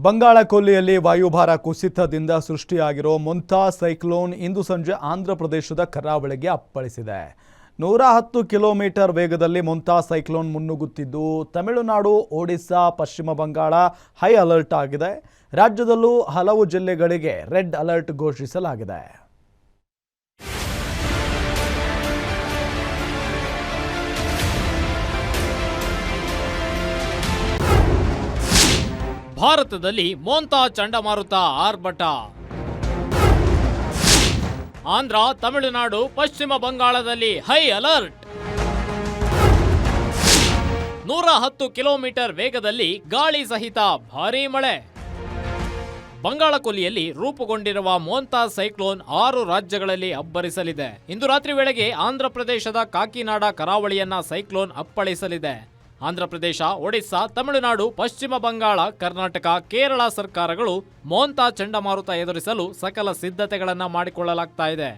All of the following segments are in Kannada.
ಬಂಗಾಳ ಕೊಲ್ಲಿಯಲ್ಲಿ ವಾಯುಭಾರ ಕುಸಿತದಿಂದ ಸೃಷ್ಟಿಯಾಗಿರೋ ಮೊಂತಾ ಸೈಕ್ಲೋನ್ ಇಂದು ಸಂಜೆ ಆಂಧ್ರ ಪ್ರದೇಶದ ಕರಾವಳಿಗೆ ಅಪ್ಪಳಿಸಿದೆ. 110 ಕಿಲೋಮೀಟರ್ ವೇಗದಲ್ಲಿ ಮೊಂತಾ ಸೈಕ್ಲೋನ್ ಮುನ್ನುಗ್ಗುತ್ತಿದ್ದು ತಮಿಳುನಾಡು, ಒಡಿಶಾ, ಪಶ್ಚಿಮ ಬಂಗಾಳ ಹೈ ಅಲರ್ಟ್ ಆಗಿದೆ. ರಾಜ್ಯದಲ್ಲೂ ಹಲವು ಜಿಲ್ಲೆಗಳಿಗೆ ರೆಡ್ ಅಲರ್ಟ್ ಘೋಷಿಸಲಾಗಿದೆ. ಭಾರತದಲ್ಲಿ ಮೊಂತಾ ಚಂಡಮಾರುತ ಆರ್ಭಟ. ಆಂಧ್ರ, ತಮಿಳುನಾಡು, ಪಶ್ಚಿಮ ಬಂಗಾಳದಲ್ಲಿ ಹೈ ಅಲರ್ಟ್. 110 ಕಿಲೋಮೀಟರ್ ವೇಗದಲ್ಲಿ ಗಾಳಿ ಸಹಿತ ಭಾರೀ ಮಳೆ. ಬಂಗಾಳ ಕೊಲ್ಲಿಯಲ್ಲಿ ರೂಪುಗೊಂಡಿರುವ ಮೊಂತಾ ಸೈಕ್ಲೋನ್ 6 ರಾಜ್ಯಗಳಲ್ಲಿ ಅಬ್ಬರಿಸಲಿದೆ. ಇಂದು ರಾತ್ರಿ ವೇಳೆಗೆ ಆಂಧ್ರ ಪ್ರದೇಶದ ಕಾಕಿನಾಡ ಕರಾವಳಿಯನ್ನ ಸೈಕ್ಲೋನ್ ಅಪ್ಪಳಿಸಲಿದೆ. ಆಂಧ್ರ ಪ್ರದೇಶ, ಒಡಿಶಾ, ತಮಿಳುನಾಡು, ಪಶ್ಚಿಮ ಬಂಗಾಳ, ಕರ್ನಾಟಕ, ಕೇರಳ ಸರ್ಕಾರಗಳು ಮೊಂತಾ ಚಂಡಮಾರುತ ಎದುರಿಸಲು ಸಕಲ ಸಿದ್ಧತೆಗಳನ್ನು ಮಾಡಿಕೊಳ್ಳಲಾಗ್ತಾ ಇದೆ.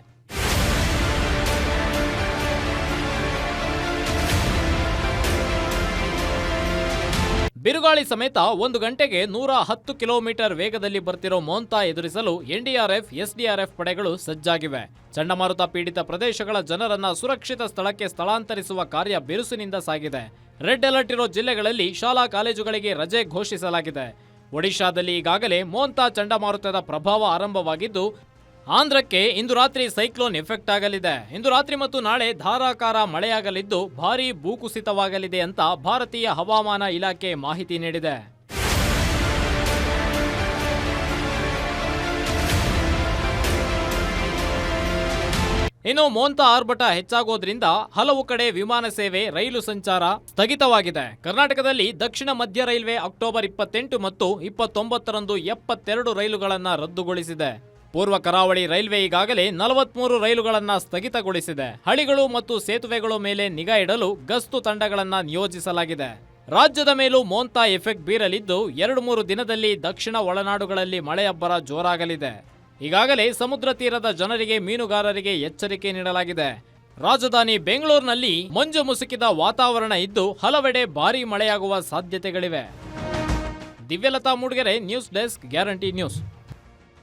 ಬಿರುಗಾಳಿ ಸಮೇತ 1 ಗಂಟೆಗೆ 110 ಕಿಲೋಮೀಟರ್ ವೇಗದಲ್ಲಿ ಬರ್ತಿರೋ ಮೊಂತಾ ಎದುರಿಸಲು ಎನ್ಡಿಆರ್ಎಫ್, ಎಸ್ಡಿಆರ್ಎಫ್ ಪಡೆಗಳು ಸಜ್ಜಾಗಿವೆ. ಚಂಡಮಾರುತ ಪೀಡಿತ ಪ್ರದೇಶಗಳ ಜನರನ್ನ ಸುರಕ್ಷಿತ ಸ್ಥಳಕ್ಕೆ ಸ್ಥಳಾಂತರಿಸುವ ಕಾರ್ಯ ಬಿರುಸಿನಿಂದ ಸಾಗಿದೆ. ರೆಡ್ ಅಲರ್ಟ್ ಇರೋ ಜಿಲ್ಲೆಗಳಲ್ಲಿ ಶಾಲಾ ಕಾಲೇಜುಗಳಿಗೆ ರಜೆ ಘೋಷಿಸಲಾಗಿದೆ. ಒಡಿಶಾದಲ್ಲಿ ಈಗಾಗಲೇ ಮೊಂತಾ ಚಂಡಮಾರುತದ ಪ್ರಭಾವ ಆರಂಭವಾಗಿದ್ದು, ಆಂಧ್ರಕ್ಕೆ ಇಂದು ರಾತ್ರಿ ಸೈಕ್ಲೋನ್ ಎಫೆಕ್ಟ್ ಆಗಲಿದೆ. ಇಂದು ರಾತ್ರಿ ಮತ್ತು ನಾಳೆ ಧಾರಾಕಾರ ಮಳೆಯಾಗಲಿದ್ದು ಭಾರೀ ಭೂಕುಸಿತವಾಗಲಿದೆ ಅಂತ ಭಾರತೀಯ ಹವಾಮಾನ ಇಲಾಖೆ ಮಾಹಿತಿ ನೀಡಿದೆ. ಇನ್ನು ಮೊಂತಾ ಆರ್ಭಟ ಹೆಚ್ಚಾಗೋದ್ರಿಂದ ಹಲವು ಕಡೆ ವಿಮಾನ ಸೇವೆ, ರೈಲು ಸಂಚಾರ ಸ್ಥಗಿತವಾಗಿದೆ. ಕರ್ನಾಟಕದಲ್ಲಿ ದಕ್ಷಿಣ ಮಧ್ಯ ರೈಲ್ವೆ ಅಕ್ಟೋಬರ್ 28 ಮತ್ತು 29ರಂದು 72 ರೈಲುಗಳನ್ನು ರದ್ದುಗೊಳಿಸಿದೆ. ಪೂರ್ವ ಕರಾವಳಿ ರೈಲ್ವೆ ಈಗಾಗಲೇ 43 ರೈಲುಗಳನ್ನು ಸ್ಥಗಿತಗೊಳಿಸಿದೆ. ಹಳಿಗಳು ಮತ್ತು ಸೇತುವೆಗಳ ಮೇಲೆ ನಿಗಾ ಇಡಲು ಗಸ್ತು ತಂಡಗಳನ್ನು ನಿಯೋಜಿಸಲಾಗಿದೆ. ರಾಜ್ಯದ ಮೇಲೂ ಮೊಂತಾ ಎಫೆಕ್ಟ್ ಬೀರಲಿದ್ದು 2-3 ದಿನದಲ್ಲಿ ದಕ್ಷಿಣ ಒಳನಾಡುಗಳಲ್ಲಿ ಮಳೆಯಬ್ಬರ ಜೋರಾಗಲಿದೆ. ಈಗಾಗಲೇ ಸಮುದ್ರ ತೀರದ ಜನರಿಗೆ, ಮೀನುಗಾರರಿಗೆ ಎಚ್ಚರಿಕೆ ನೀಡಲಾಗಿದೆ. ರಾಜಧಾನಿ ಬೆಂಗಳೂರಿನಲ್ಲಿ ಮಂಜು ಮುಸುಕಿದ ವಾತಾವರಣ ಇದ್ದು ಹಲವೆಡೆ ಭಾರೀ ಮಳೆಯಾಗುವ ಸಾಧ್ಯತೆಗಳಿವೆ. Divyalatha Mudigere, news desk, guarantee news.